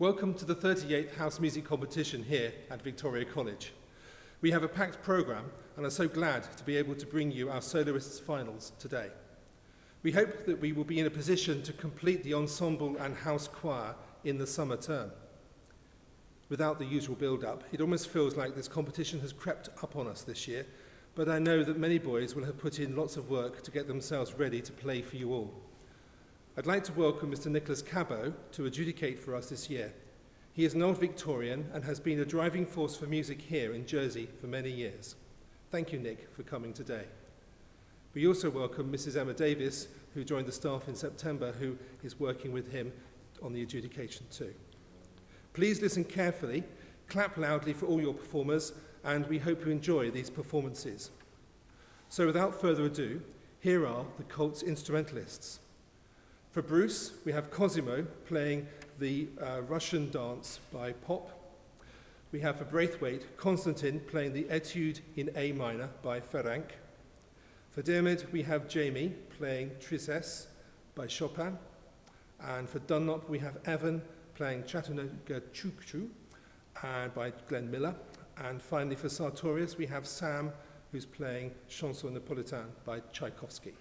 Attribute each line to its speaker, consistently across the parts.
Speaker 1: Welcome to the 38th House Music Competition here at Victoria College. We have a packed programme and are so glad to be able to bring you our soloists finals today. We hope that we will be in a position to complete the ensemble and house choir in the summer term. Without the usual build-up, it almost feels like this competition has crept up on us this year, but I know that many boys will have put in lots of work to get themselves ready to play for you all. I'd like to welcome Mr. Nicholas Cabot to adjudicate for us this year. He is an old Victorian and has been a driving force for music here in Jersey for many years. Thank you, Nick, for coming today. We also welcome Mrs. Emma Davis, who joined the staff in September, who is working with him on the adjudication too. Please listen carefully, clap loudly for all your performers, and we hope you enjoy these performances. So without further ado, here are the Colts instrumentalists. For Bruce, we have Cosimo playing the Russian dance by Philp. We have for Braithwaite, Konstantin playing the Etude in A minor by Ferenc. For Diarmid, we have Jamie playing Tristesse by Chopin. And for Dunlop, we have Evan playing Chattanooga Choo-Choo by Glenn Miller. And finally for Sartorius, we have Sam, who's playing Chanson Napolitaine by Tchaikovsky.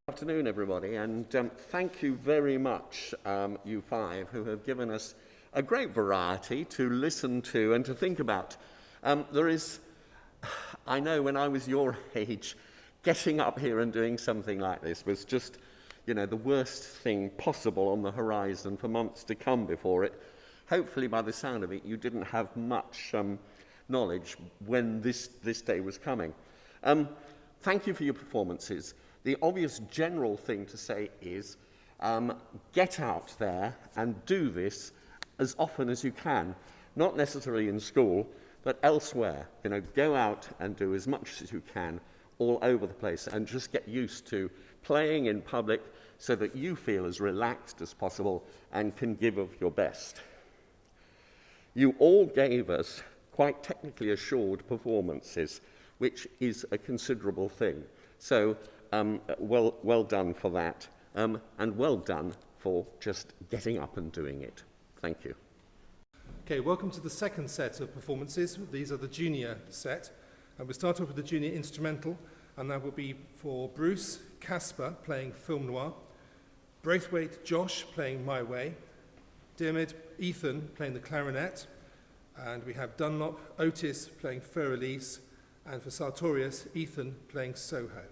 Speaker 2: Afternoon, everybody, and thank you very much, you five, who have given us a great variety to listen to and to think about. I know when I was your age, getting up here and doing something like this was just, the worst thing possible on the horizon for months to come before it. Hopefully, by the sound of it, you didn't have much knowledge when this day was coming. Thank you for your performances. The obvious general thing to say is get out there and do this as often as you can, not necessarily in school, but elsewhere. Go out and do as much as you can all over the place and just get used to playing in public so that you feel as relaxed as possible and can give of your best. You all gave us quite technically assured performances, which is a considerable thing. So well done for that, and well done for just getting up and doing it. Thank you.
Speaker 1: Okay, welcome to the second set of performances. These are the junior set. And we'll start off with the junior instrumental, and that will be for Bruce Casper playing Film Noir, Braithwaite Josh playing My Way, Diarmid Ethan playing the clarinet, and we have Dunlop Otis playing Fur Elise, and for Sartorius, Ethan playing Soho.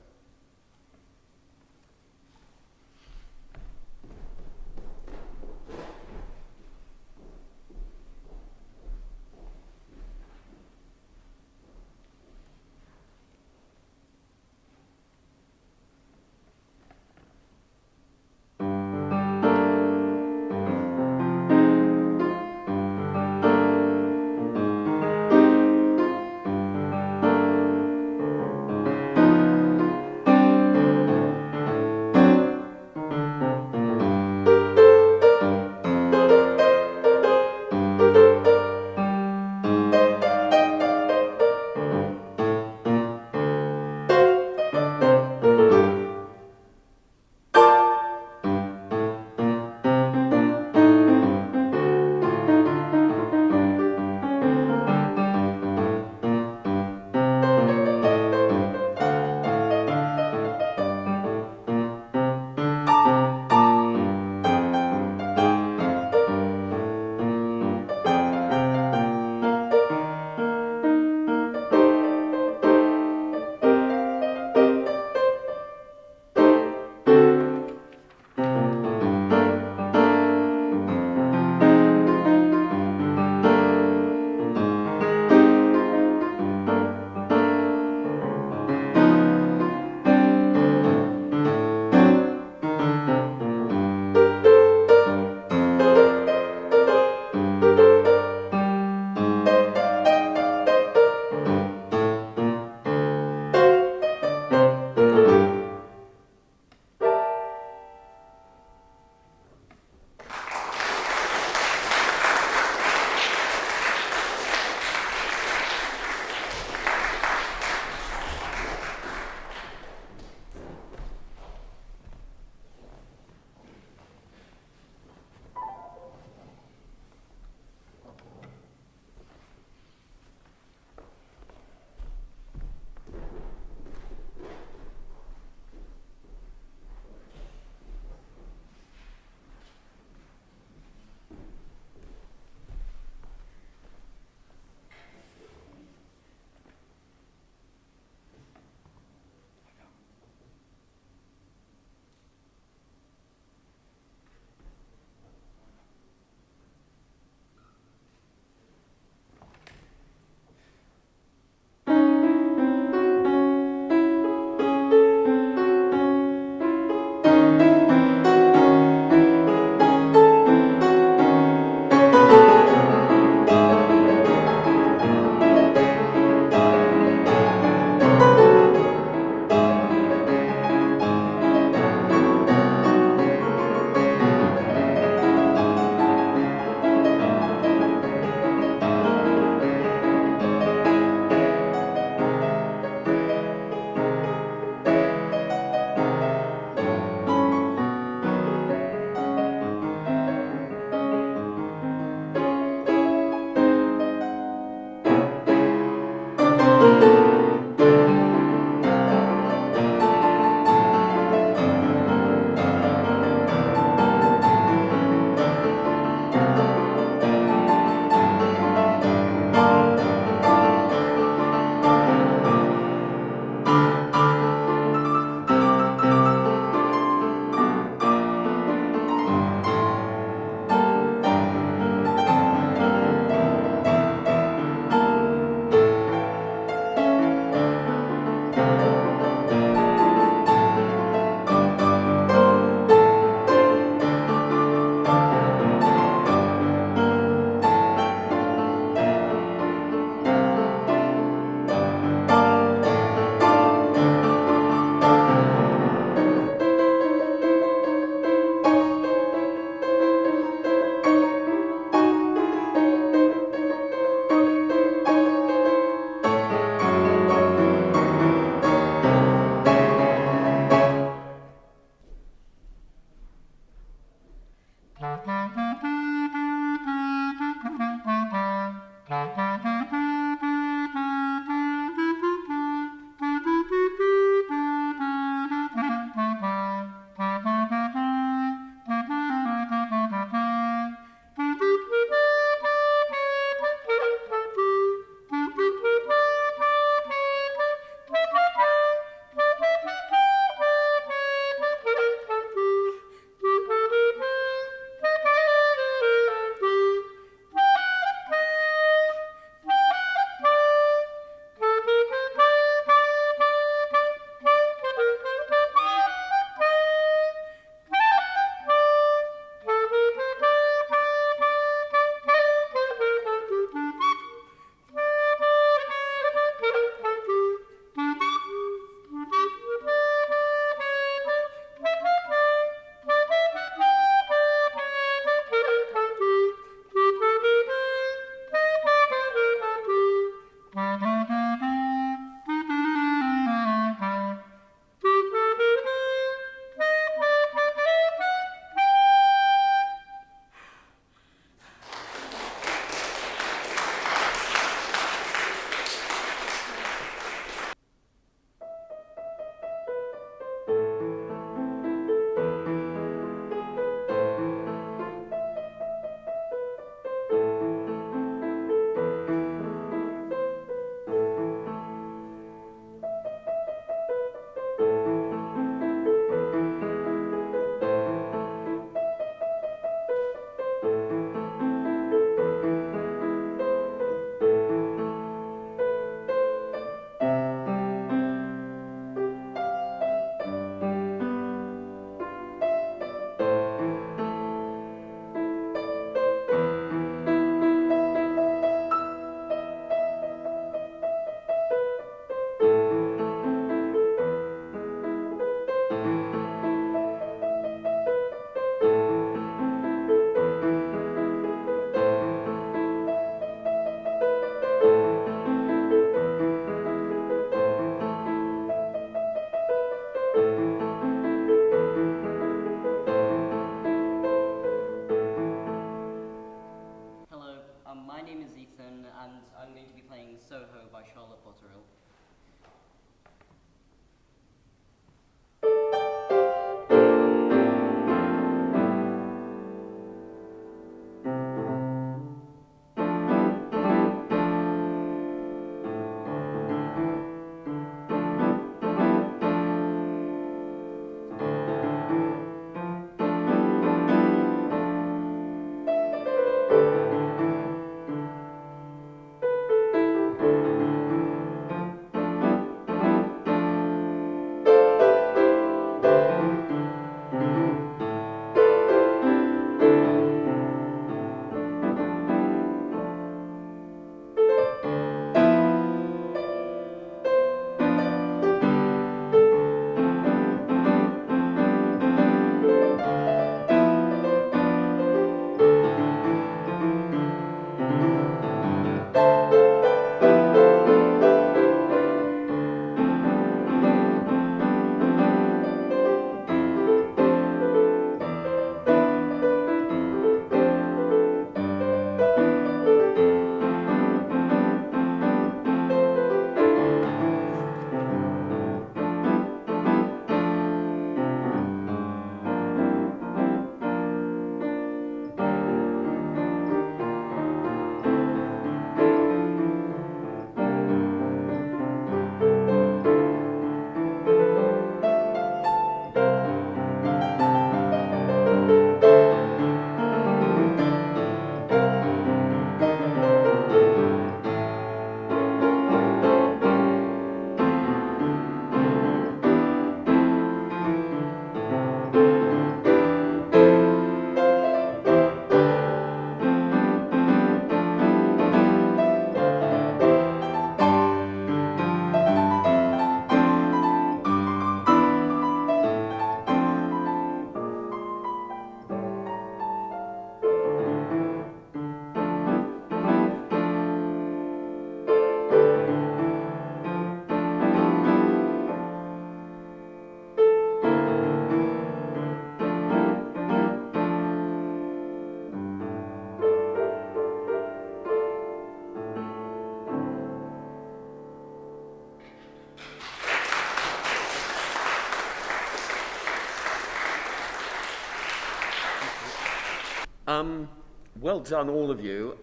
Speaker 2: Well done, all of you,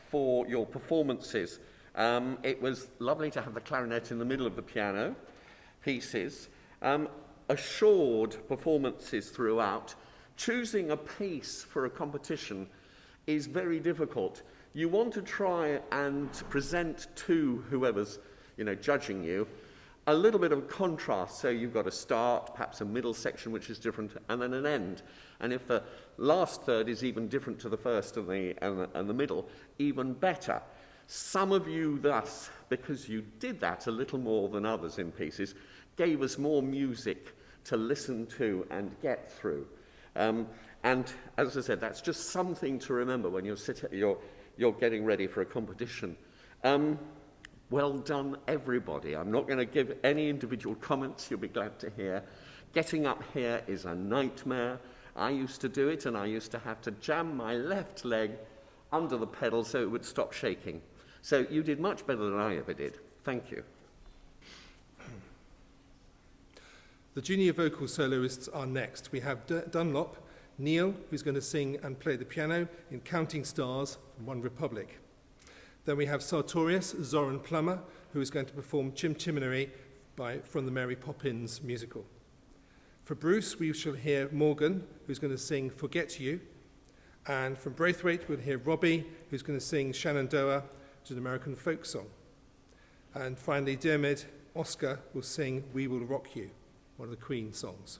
Speaker 2: for your performances. It was lovely to have the clarinet in the middle of the piano pieces. Assured performances throughout. Choosing a piece for a competition is very difficult. You want to try and present to whoever's, judging you, a little bit of a contrast. So you've got a start, perhaps a middle section which is different, and then an end. And if the last third is even different to the first and the middle, even better. Some of you thus, because you did that a little more than others in pieces, gave us more music to listen to and get through. And as I said, that's just something to remember when you're getting ready for a competition. Well done, everybody. I'm not going to give any individual comments. You'll be glad to hear. Getting up here is a nightmare. I used to do it, and I used to have to jam my left leg under the pedal so it would stop shaking. So you did much better than I ever did. Thank you.
Speaker 1: The junior vocal soloists are next. We have Dunlop, Neil, who's going to sing and play the piano in Counting Stars from One Republic. Then we have Sartorius Zoran Plummer, who is going to perform Chim Chiminary from the Mary Poppins musical. For Bruce, we shall hear Morgan, who's going to sing Forget You. And from Braithwaite, we'll hear Robbie, who's going to sing Shenandoah, which is an American folk song. And finally, Dermot Oscar will sing We Will Rock You, one of the Queen songs.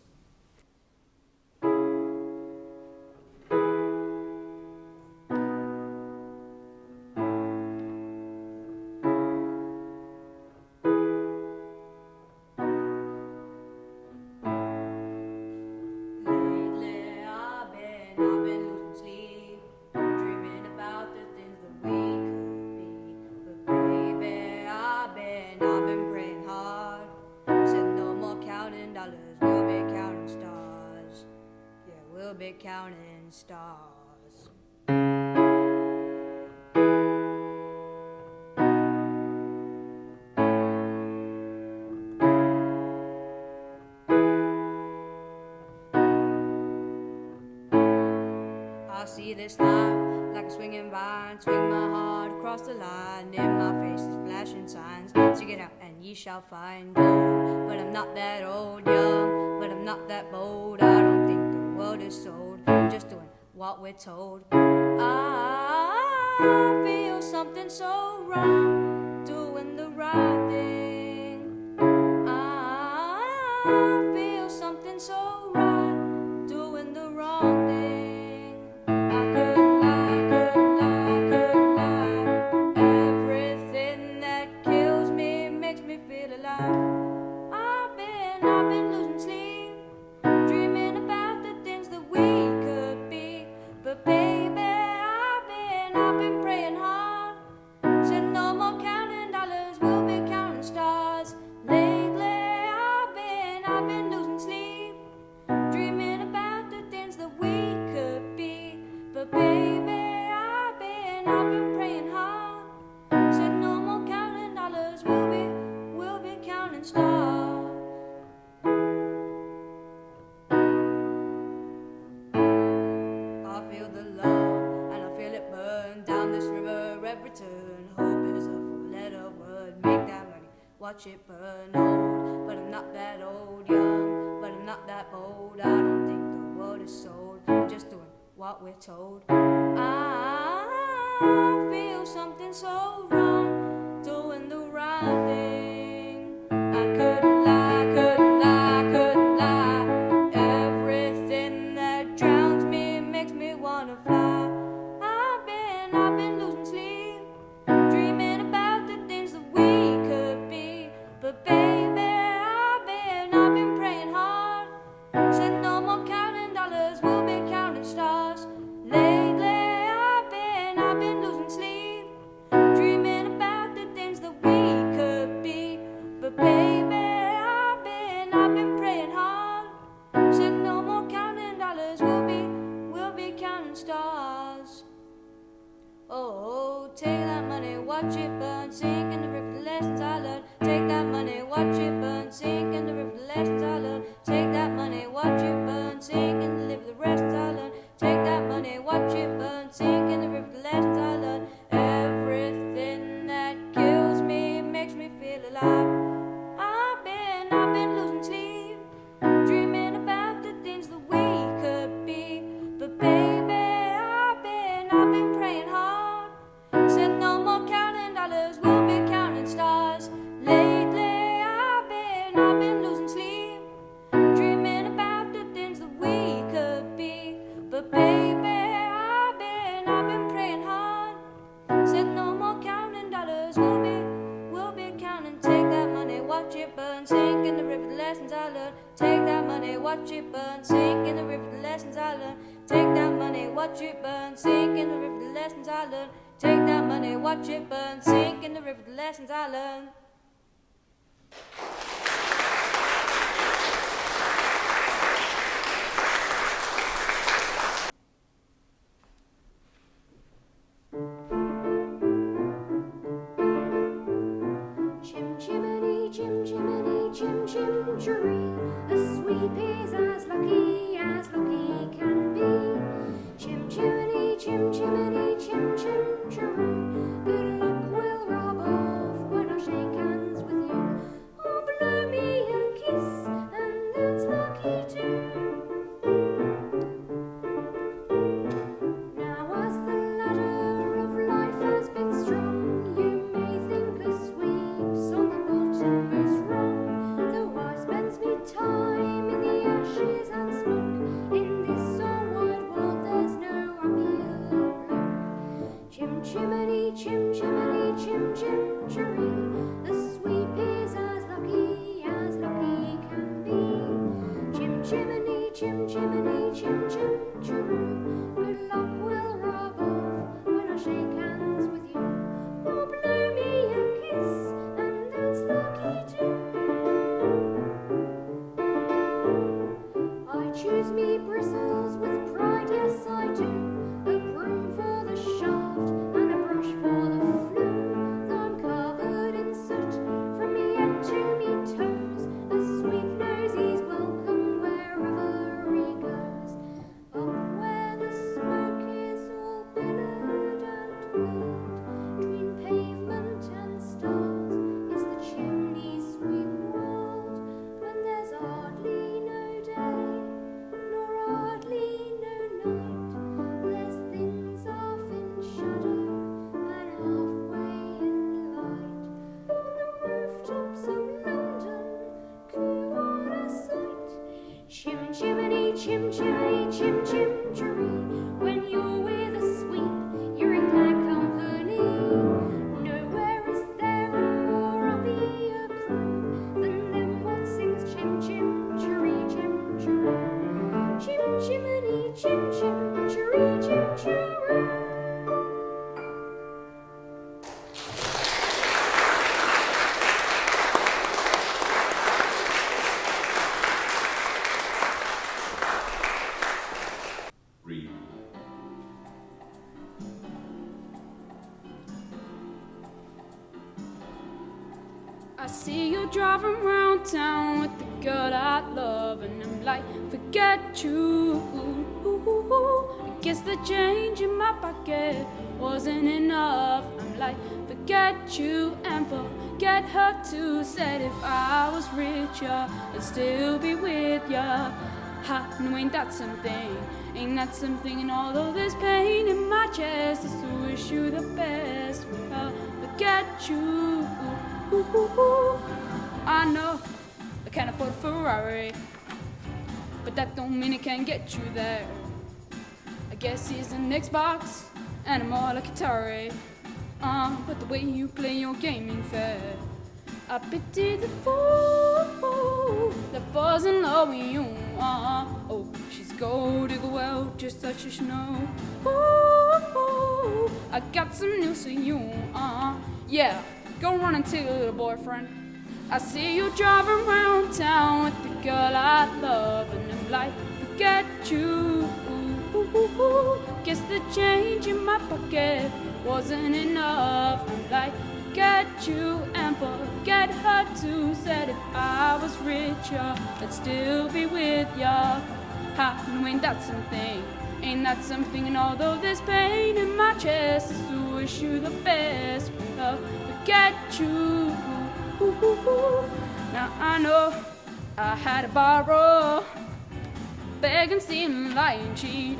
Speaker 3: Counting stars. I see this life like a swinging vine, swing my heart across the line. In my face is flashing signs. Seek it out and ye shall find gold. But I'm not that old, young, but I'm not that bold. I don't think the world is sold. I'm just doing what we're told. I feel something so wrong, doing the right thing. I feel something so right, doing the wrong thing. I couldn't lie. Everything that kills me makes me feel alive. I've been losing sleep, dreaming about the things that we could be. But baby, I've been praying hard. Said no more counting dollars, we'll be counting stars. Lately, I've been losing sleep, dreaming about the things that we could be. But baby, I've been praying hard. Said no more counting dollars, we'll be counting stars. I feel the love and I feel it burn down this river every turn. Hope is a four-letter word, make that money, watch it burn. Old, but I'm not that old, young, but I'm not that bold. I don't think the world is sold, I'm just doing what we're told. I feel something so wrong, doing the right thing. I couldn't lie. Everything that drowns me makes me wanna fly. I've been losing sleep, dreaming about the things that we could be. But baby, I've been praying hard. Said no more counting dollars, we'll be counting stars. Lately, I've been losing sleep, dreaming about learned. Take that money, watch it burn, sink in the river, the lessons I learned. Take that money, watch it burn, sink in the river, the lessons I learned. Take that money, watch it burn, sink in the river, the lessons I learned.
Speaker 4: Chim chimney, chim chimney, chim chim chiree. A sweep is as lucky can be. Chim chimney, chim chimney, chim chim chiree. Good luck will rub off when I shake hands with you. Oh, blow me a kiss, and that's lucky too. Now as the ladder of life has been strung, you may think a sweep's on the bottom is wrong. Though I spends me time in the ashes and smoke, in this so wide world there's no happier bloke. Chim chimney, chim chimney, chim chim chiree. The sweep is as lucky can be. Chim chimney, chim chimney, chim chim chiree. Good luck will rub off when I shake hands with you. Oh, blow me a kiss, and that's lucky too. I choose me bristles with pride, yes I do. A broom for the shaft and a brush for the flue. Though I'm covered in soot from me head to me toes, the sweep knows he's welcome wherever he goes. Up where the smoke is all billowed and curled, between pavement and stars is the chimney sweep world. When there's hardly no day, nor hardly no night, there's things half in shadow and halfway in light. On the rooftops of London, coo, what a sight! Chim chimney, chim chimney, chim chim chiree. When you're with a sweep, you're in glad company. Nowhere is there a more happier crew than them what sings chim chim chiree, chim chiree. Chim chimney, chim chim chiree, chim chiree.
Speaker 5: Read.
Speaker 6: I see you driving around town with the girl I love, and I'm like, forget you. I guess the change in my pocket wasn't enough. I'm like, forget you and forget her too. Said if I was richer, I'd still be with ya. Ha, no, ain't that something? Ain't that something? And although there's pain in my chest, I still wish you the best. Well, forget you. I know I can't afford a Ferrari, but that don't mean it can't get you there. I guess he's an Xbox and I'm more like Atari. But the way you play your game ain't fair. I pity the fool that falls in love with you. Oh, she's gold digger, well, just that you should know. Ooh, I got some news for you. Yeah, go run and tell your little boyfriend. I see you driving around town with the girl I love, and I'm like, forget you. Guess the change in my pocket wasn't enough. I'm like, forget you and forget her too. Said if I was richer, I'd still be with ya. Ha, no, ain't that something? Ain't that something? And although there's pain in my chest, I still wish you the best. But forget you. Now I know I had to borrow, beg and steal and lie and cheat.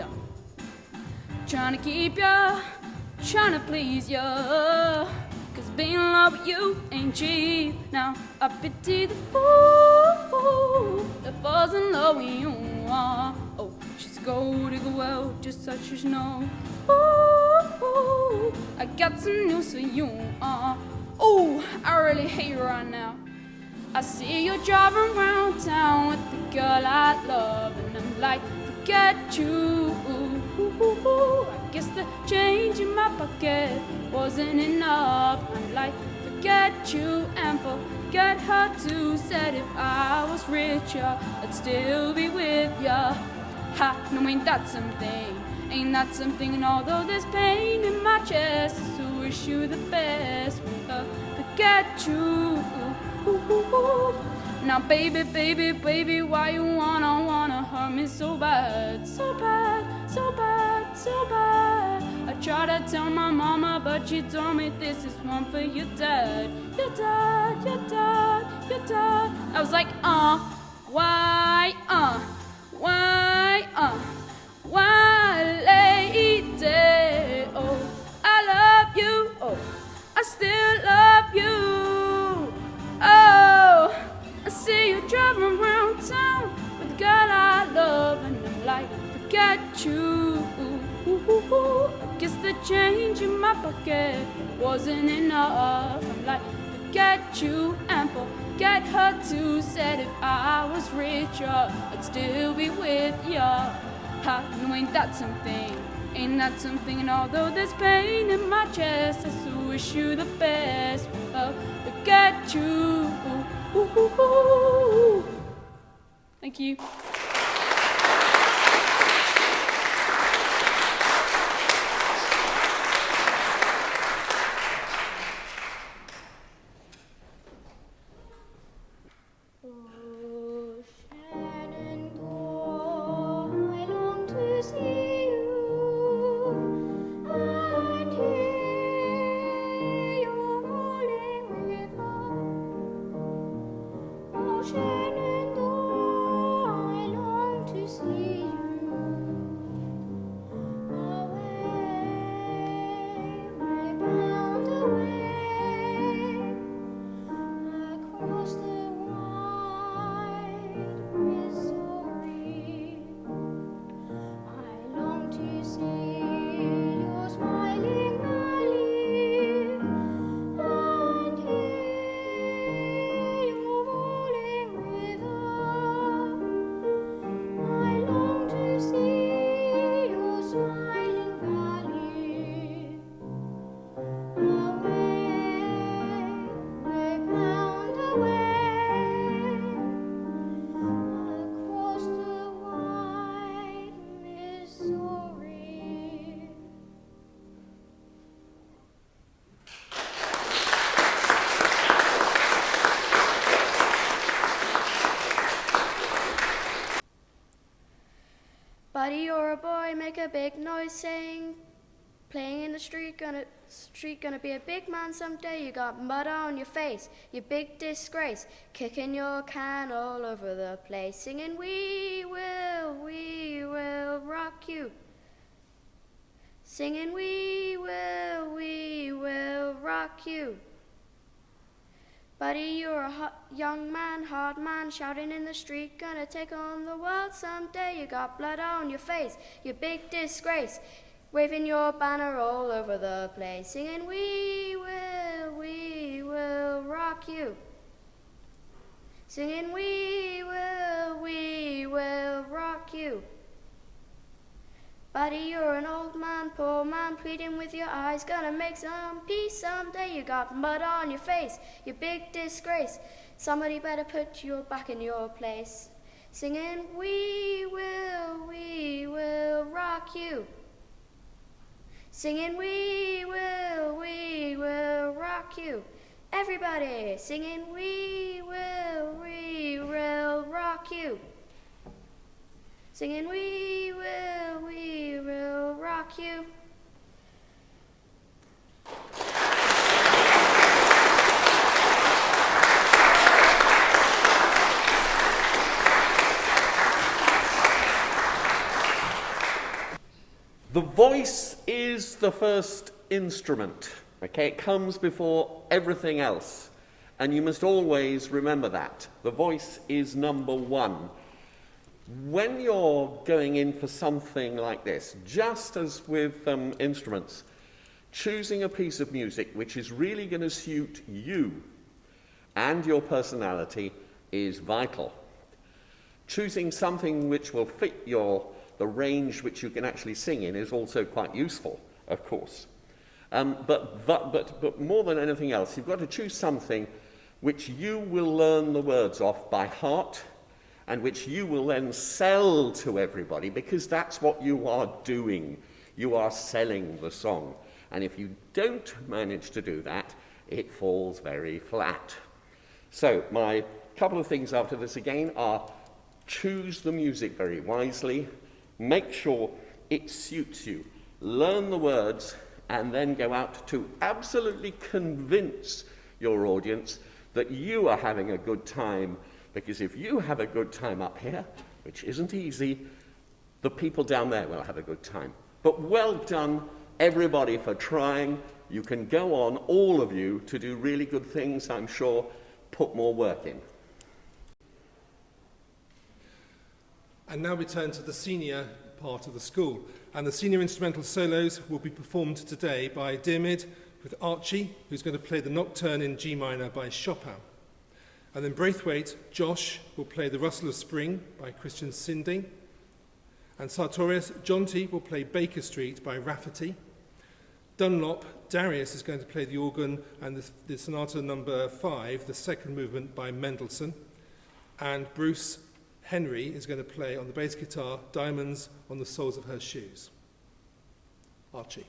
Speaker 6: Trying to keep ya, trying to please ya, 'cause being in love with you ain't cheap. Now I pity the fool that falls in love with you. Oh, she's a gold digger, well, just such as you know. Ooh, I got some news for you. Oh, I really hate you right now. I see you driving around town with the girl I love, and I'm like, forget you. I guess the change in my pocket wasn't enough. I'm like, forget you and forget her too. Said if I was richer, I'd still be with ya. Ha, no, ain't that something? Ain't that something? And although there's pain in my chest, I still wish you the best. Forget you. Now baby, baby, baby, why you wanna hurt me so bad? So bad, so bad, so bad. I tried to tell my mama, but she told me this is one for your dad. Your dad, your dad, your dad. I was like, why, lady? Oh, I love you, oh, I still love you. Oh, I see you driving around town with the girl I love, and I'm like, forget you. I guess the change in my pocket wasn't enough. I'm like, forget you and forget her too. Said if I was richer, I'd still be with ya. Ha, no, ain't that something? Ain't that something? And although there's pain in my chest, I still wish you the best. Forget you. Thank you.
Speaker 5: Buddy, you're a boy, make a big noise, saying, playing in the street, gonna be a big man someday. You got mud on your face, you big disgrace, kicking your can all over the place, singing, we will rock you. Singing, we will rock you. Buddy, you're a young man, hard man, shouting in the street, gonna take on the world someday. You got blood on your face, you big disgrace, waving your banner all over the place, singing, we will rock you. Singing, we will rock you. Buddy, you're an old man, poor man, pleading with your eyes, gonna make some peace someday. You got mud on your face, you big disgrace, somebody better put you back in your place. Singing, we will rock you. Singing, we will rock you. Everybody singing, we will rock you. Singing, we will rock you.
Speaker 2: The voice is the first instrument, okay? It comes before everything else. And you must always remember that. The voice is number one. When you're going in for something like this, just as with instruments, choosing a piece of music which is really going to suit you and your personality is vital. Choosing something which will fit the range which you can actually sing in is also quite useful, of course. But more than anything else, you've got to choose something which you will learn the words off by heart and which you will then sell to everybody, because that's what you are doing. You are selling the song. And if you don't manage to do that, it falls very flat. So my couple of things after this again are: choose the music very wisely, make sure it suits you, learn the words, and then go out to absolutely convince your audience that you are having a good time, because if you have a good time up here, which isn't easy, the people down there will have a good time. But well done, everybody, for trying. You can go on, all of you, to do really good things, I'm sure. Put more work in.
Speaker 1: And now we turn to the senior part of the school. And the senior instrumental solos will be performed today by Diarmid with Archie, who's going to play the Nocturne in G minor by Chopin. And then Braithwaite, Josh, will play the Rustle of Spring by Christian Sinding. And Sartorius, Jonty, will play Baker Street by Rafferty. Dunlop, Darius, is going to play the organ and the Sonata number 5, the second movement by Mendelssohn. And Bruce Henry is going to play on the bass guitar Diamonds on the Soles of Her Shoes. Archie.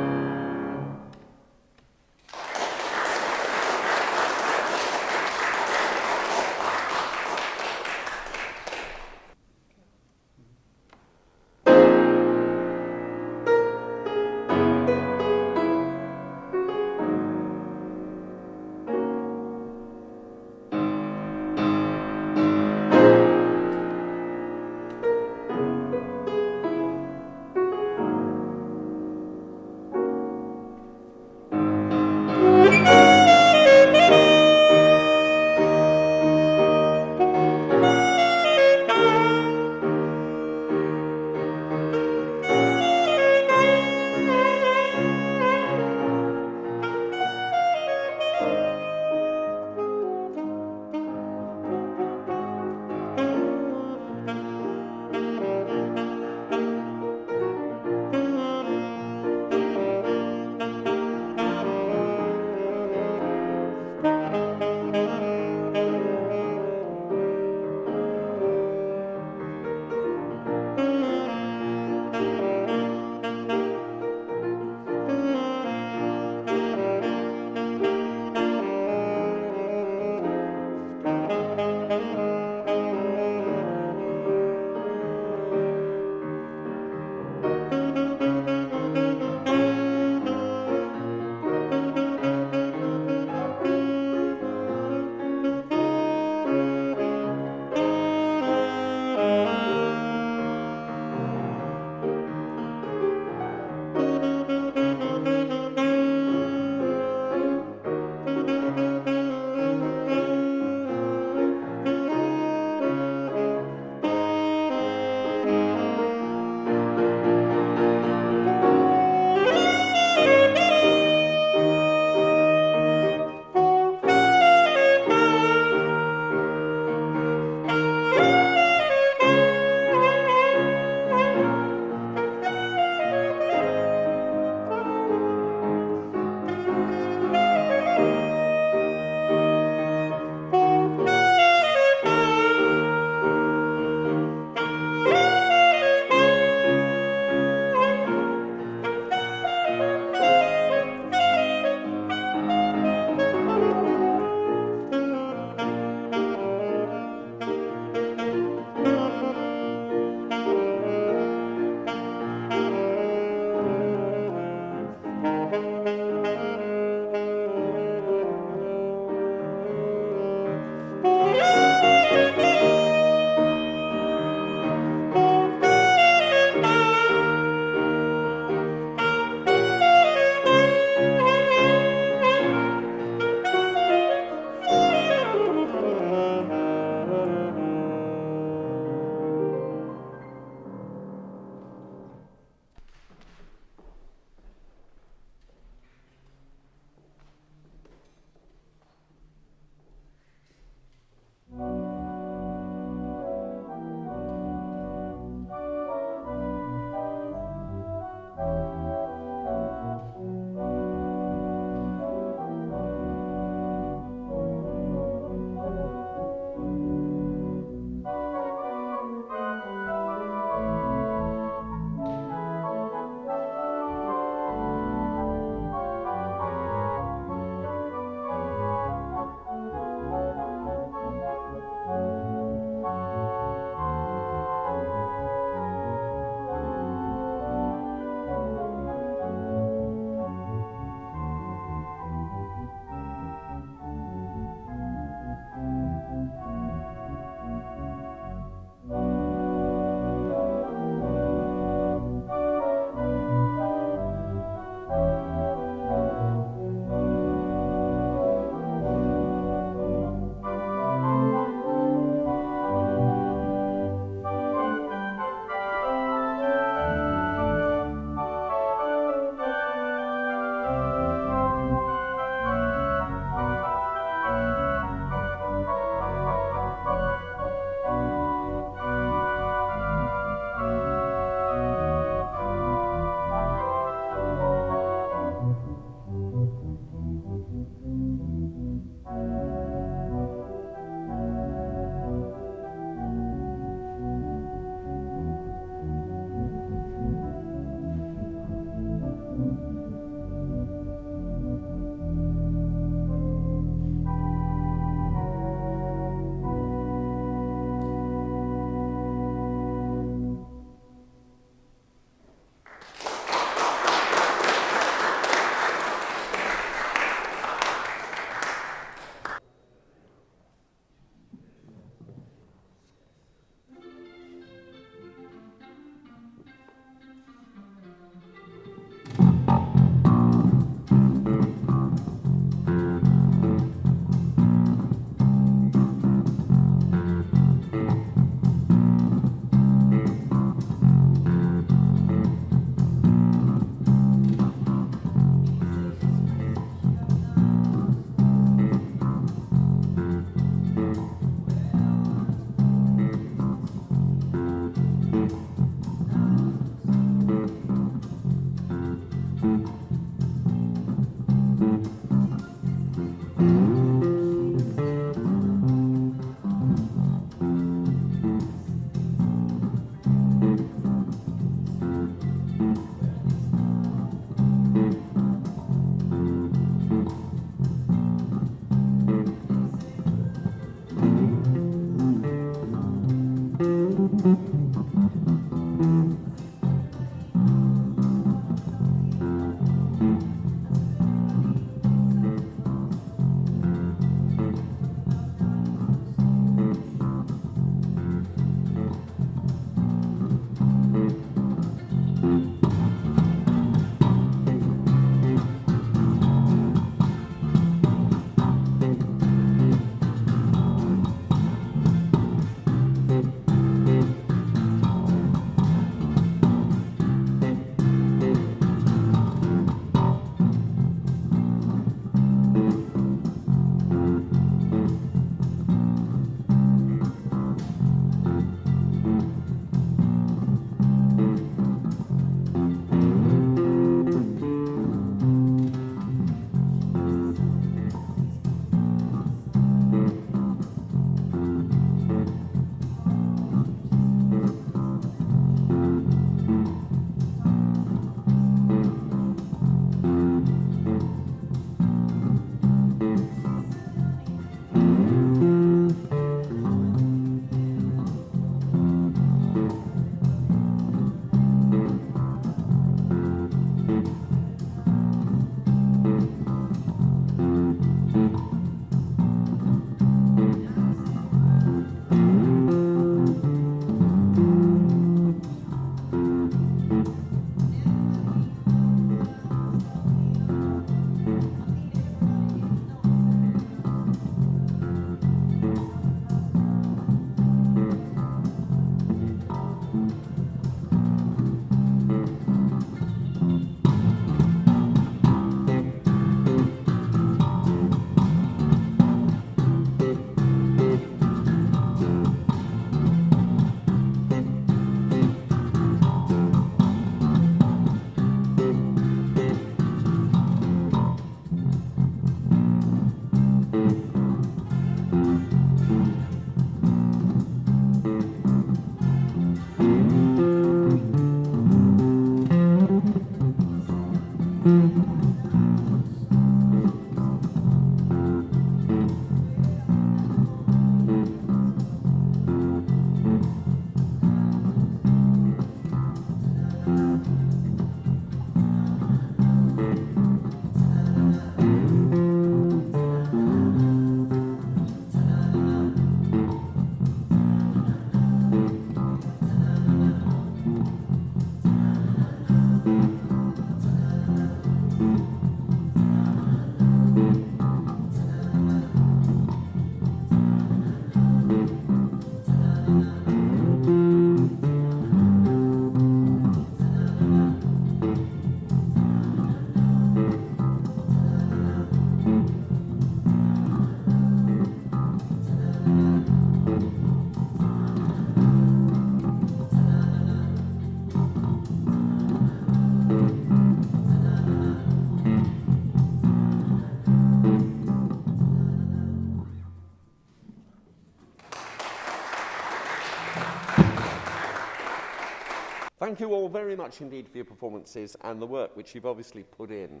Speaker 2: Thank you all very much indeed for your performances and the work which you've obviously put in.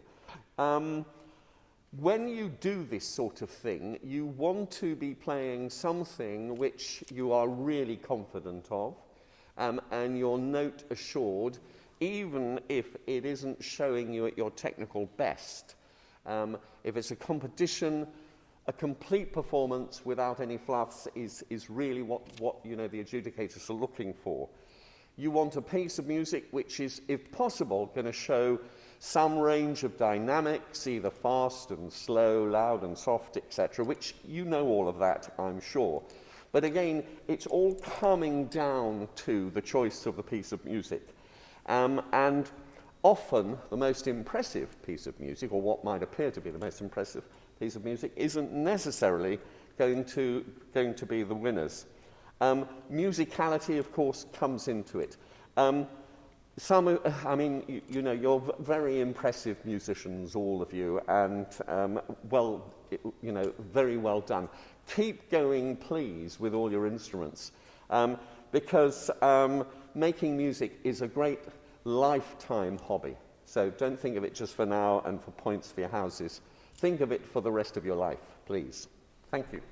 Speaker 2: When you do this sort of thing, you want to be playing something which you are really confident of, and you're note assured, even if it isn't showing you at your technical best. If it's a competition, a complete performance without any fluffs is really what you know the adjudicators are looking for. You want a piece of music which is, if possible, going to show some range of dynamics, either fast and slow, loud and soft, etc., which you know all of that, I'm sure. But again, it's all coming down to the choice of the piece of music. And often, the most impressive piece of music, or what might appear to be the most impressive piece of music, isn't necessarily going to be the winners. Musicality, of course, comes into it. I mean, you know, you're very impressive musicians, all of you, and you know, very well done. Keep going, please, with all your instruments, because making music is a great lifetime hobby. So don't think of it just for now and for points for your houses. Think of it for the rest of your life, please. Thank you.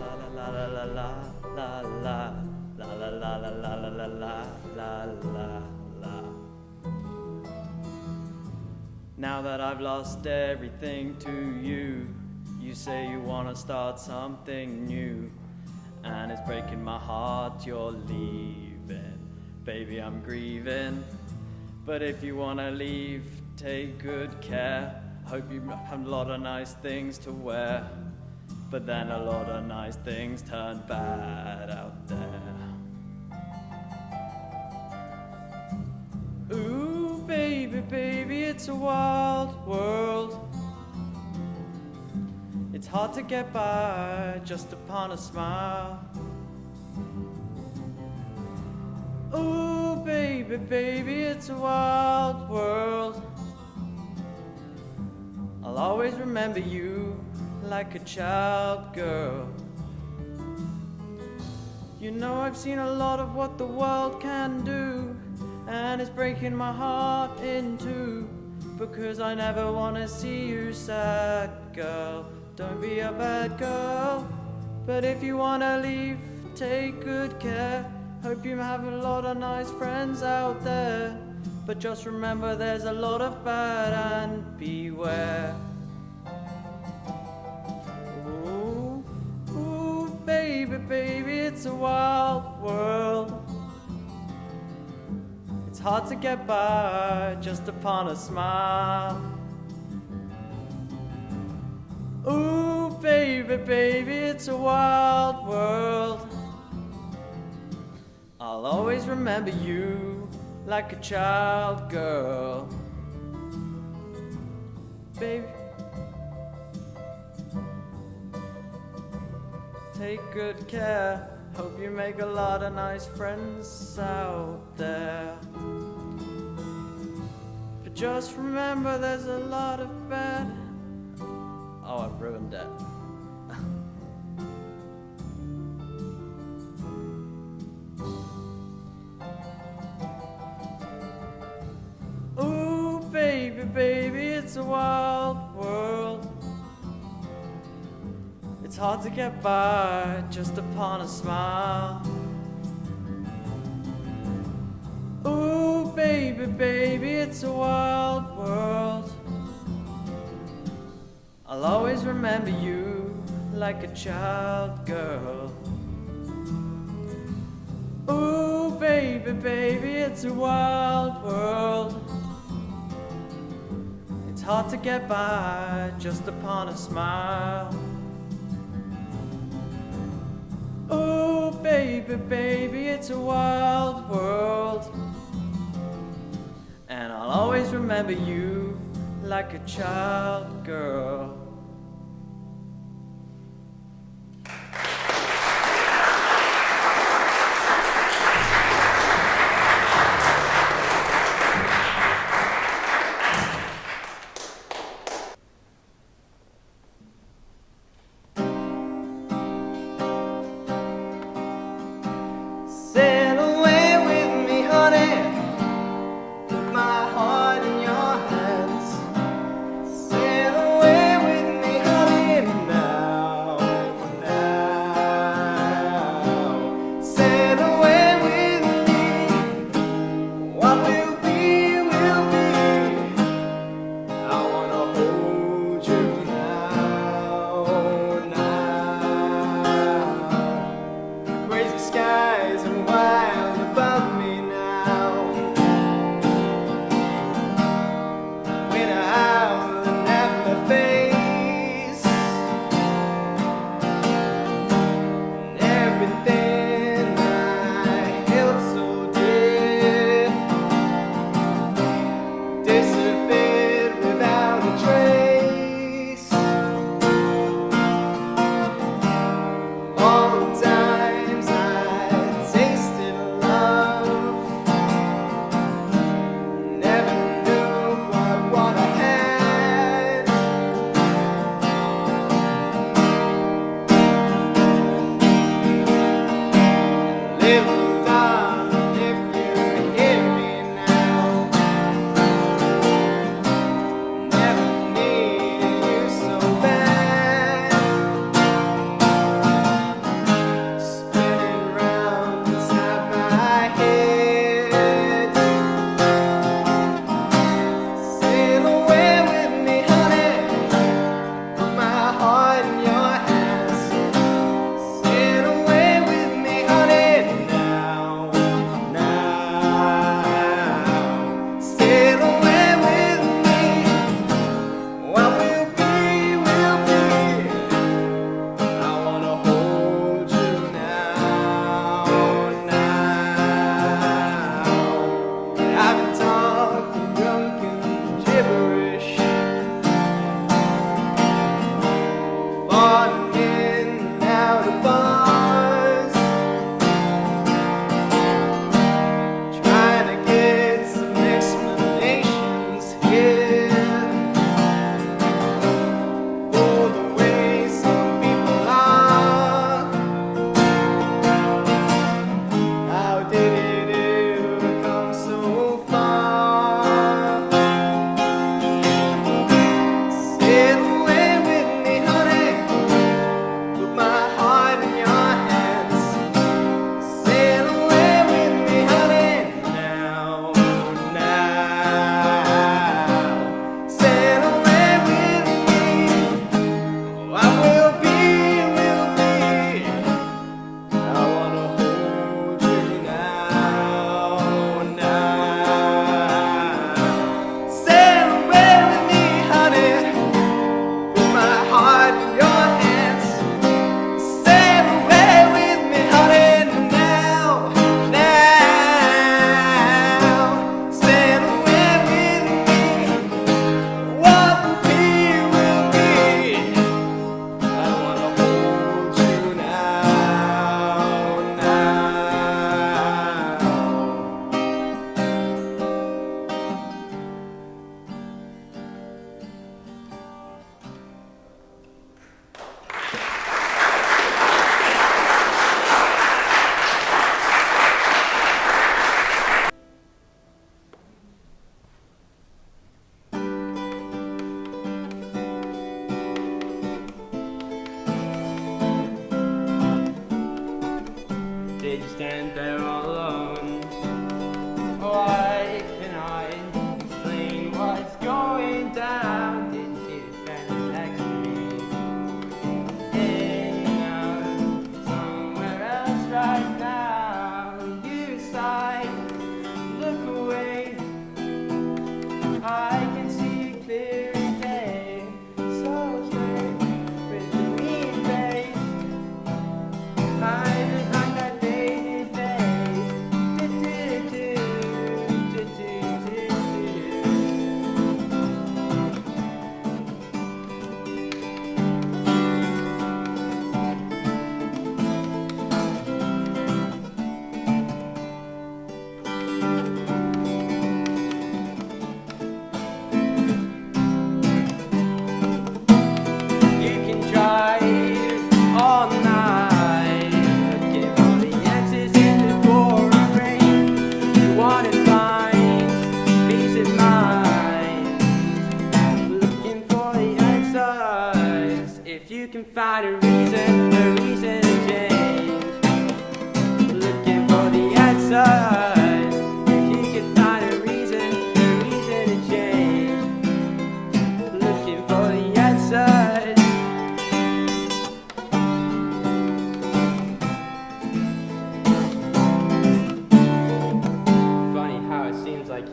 Speaker 7: la la la la la la la la la la la la la la. la, la, la. Now that I've lost everything to you, you say you wanna start something new, and it's breaking my heart you're leaving. Baby, I'm grieving, but if you wanna leave, take good care. Hope you have a lot of nice things to wear, but then a lot of nice things turn bad out there. Ooh, baby, baby, it's a wild world. It's hard to get by just upon a smile. Ooh, baby, baby, it's a wild world. I'll always remember you like a child girl. You know I've seen a lot of what the world can do, and it's breaking my heart in two, because I never want to see you sad, girl. Don't be a bad girl, but if you want to leave, take good care. Hope you have a lot of nice friends out there, but just remember there's a lot of bad, and beware. Ooh, ooh, baby, baby, it's a wild world. It's hard to get by just upon a smile. Ooh, baby, baby, it's a wild world. I'll always remember you like a child girl. Baby, take good care. Hope you make a lot of nice friends out there. But just remember there's a lot of bad. Oh, I've ruined it. Ooh, baby, baby, it's a wild world. It's hard to get by just upon a smile. Ooh, baby, baby, it's a wild world. I'll always remember you like a child girl. Ooh, baby, baby, it's a wild world. It's hard to get by just upon a smile. Ooh, baby, baby, it's a wild world. And I'll always remember you like a child girl.
Speaker 8: Sail away with me, honey. Put my heart in your hands. Sail away with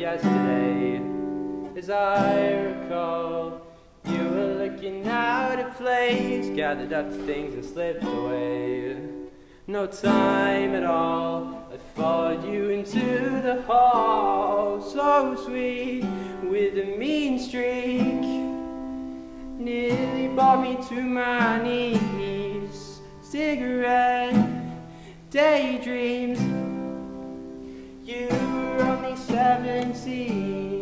Speaker 7: yesterday. As I recall, you were looking out at place, gathered up things and slipped away. No time at all, I followed you into the hall, so sweet, with a mean streak, nearly brought me to my knees. Cigarette, daydreams, you were only 17.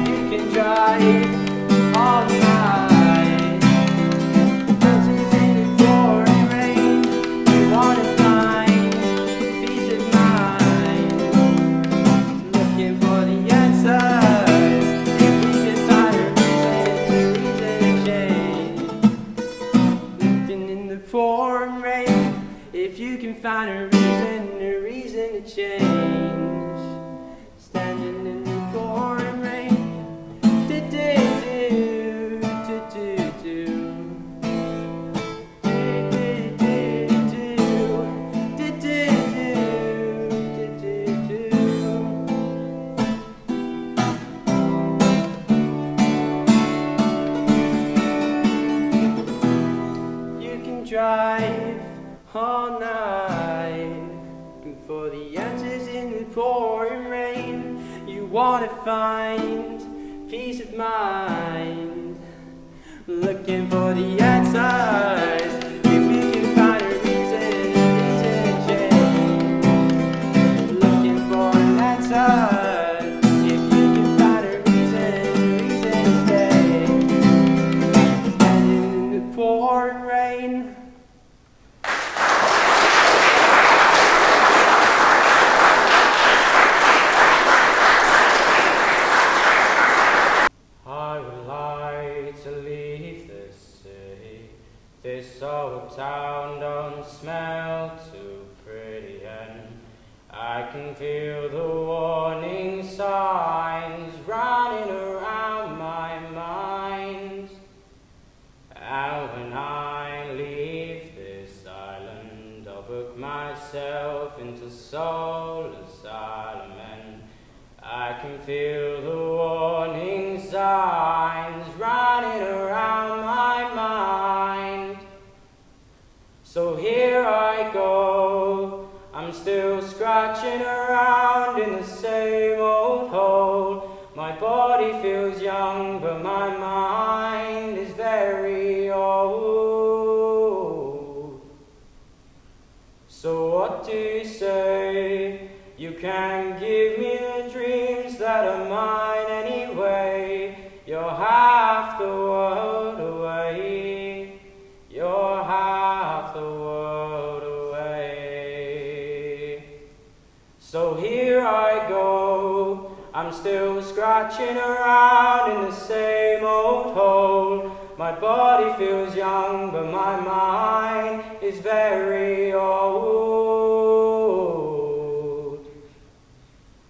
Speaker 7: You can drive all night, roses in the pouring rain. You wanna find peace of mind, looking for the answers. If we can find a reason to change, looking in the pouring rain. If you can find a reason to change, standing in the pouring rain. You can drive all night, looking for the answers in the pouring rain. You wanna find peace of mind, looking for the answers. If you can find a reason to change, looking for an answer. If you can find a reason to stay, standing in the pouring rain.
Speaker 9: I would like to leave this city. This old town don't smell too pretty, and I can feel the warning signs running around my mind. And when I leave this island, I'll book myself into soul asylum, and I can feel the warning signs running around my mind. So here I go, I'm still scratching around in the same old hole. My body feels young, but my mind is very old. So what do you say? You can give me the dreams that are mine anyway. You're half the world away. You're half the world away. So here I go, I'm still scratching around in the same old hole. My body feels young, but my mind is very old.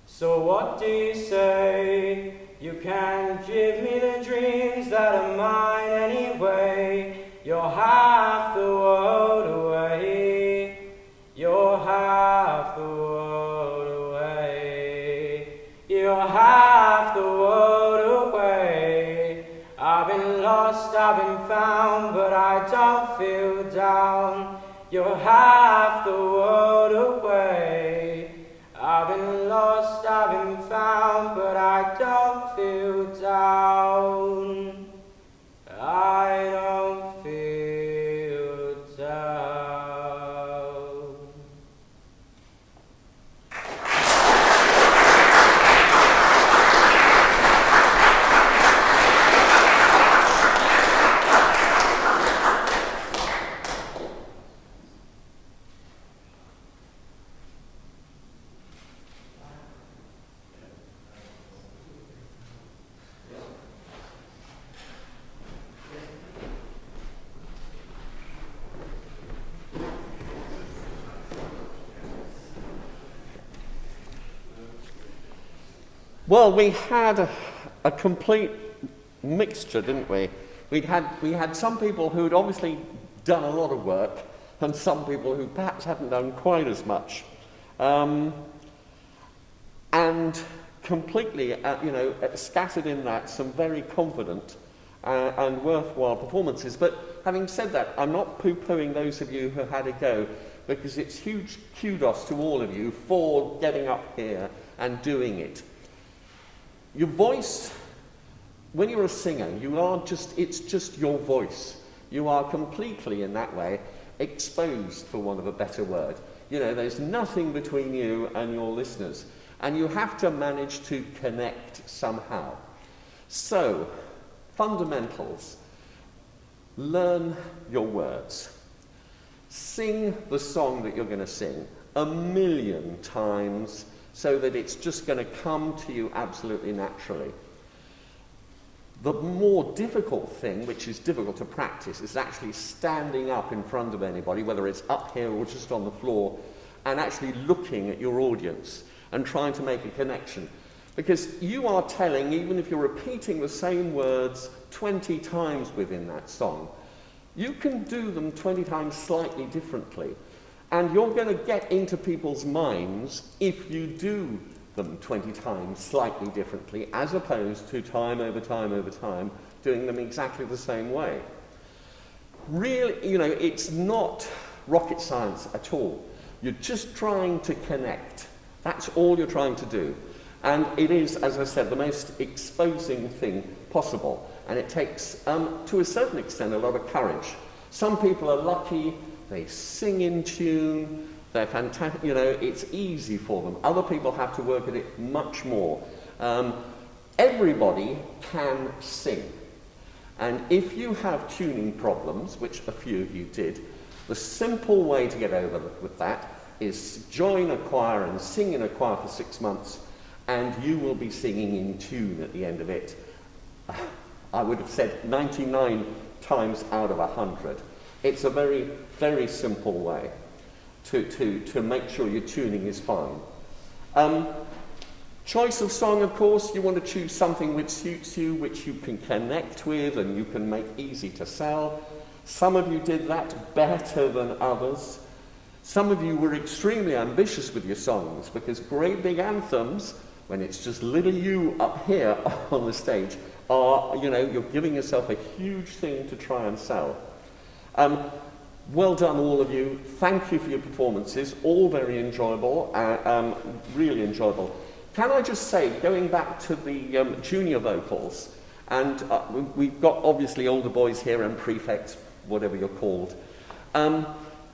Speaker 9: So what do you say? You can give me the dreams that are mine anyway. You're half the world away. You're half the world away. You're half the world away. I've been lost, I've been found, but I don't feel down. You're half the world away. I've been lost, I've been found, but I don't feel down. I don't feel down.
Speaker 2: Well, we had a complete mixture, didn't we? We had some people who'd obviously done a lot of work, and some people who perhaps hadn't done quite as much. And completely, scattered in that, some very confident and worthwhile performances. But having said that, I'm not poo-pooing those of you who had a go, because it's huge kudos to all of you for getting up here and doing it. Your voice, when you're a singer, it's just your voice. You are completely, in that way, exposed, for want of a better word. There's nothing between you and your listeners, and you have to manage to connect somehow. So, fundamentals. Learn your words. Sing the song that you're going to sing 1,000,000 times so that it's just going to come to you absolutely naturally. The more difficult thing, which is difficult to practice, is actually standing up in front of anybody, whether it's up here or just on the floor, and actually looking at your audience and trying to make a connection. Because you are telling, even if you're repeating the same words 20 times within that song, you can do them 20 times slightly differently. And you're going to get into people's minds if you do them 20 times slightly differently, as opposed to time over time over time, doing them exactly the same way. Really, it's not rocket science at all. You're just trying to connect. That's all you're trying to do. And it is, as I said, the most exposing thing possible. And it takes, to a certain extent, a lot of courage. Some people are lucky, they sing in tune, they're fantastic, it's easy for them. Other people have to work at it much more. Everybody can sing. And if you have tuning problems, which a few of you did, the simple way to get over with that is join a choir and sing in a choir for 6 months, and you will be singing in tune at the end of it. I would have said 99 times out of 100. It's a very, very simple way to make sure your tuning is fine. Choice of song, of course, you want to choose something which suits you, which you can connect with and you can make easy to sell. Some of you did that better than others. Some of you were extremely ambitious with your songs, because great big anthems, when it's just little you up here on the stage, are, you're giving yourself a huge thing to try and sell. Well done, all of you. Thank you for your performances. All very enjoyable, really enjoyable. Can I just say, going back to the junior vocals, and we've got obviously older boys here and prefects, whatever you're called.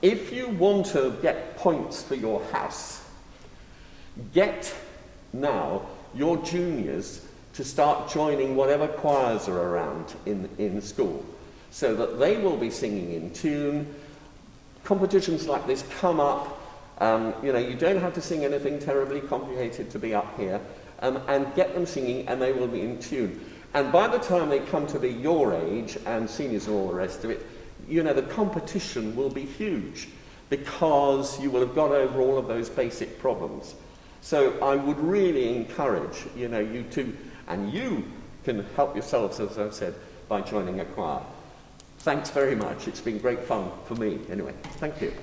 Speaker 2: If you want to get points for your house, get now your juniors to start joining whatever choirs are around in school, so that they will be singing in tune. Competitions like this come up. You don't have to sing anything terribly complicated to be up here, and get them singing, and they will be in tune. And by the time they come to be your age, and seniors and all the rest of it, the competition will be huge, because you will have got over all of those basic problems. So I would really encourage, you to, and you can help yourselves, as I've said, by joining a choir. Thanks very much. It's been great fun for me, anyway. Thank you.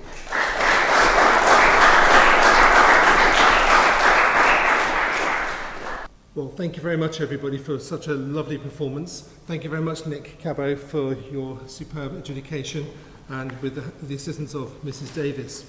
Speaker 1: Well, thank you very much, everybody, for such a lovely performance. Thank you very much, Nick Cabot, for your superb adjudication, and with the assistance of Mrs. Davis.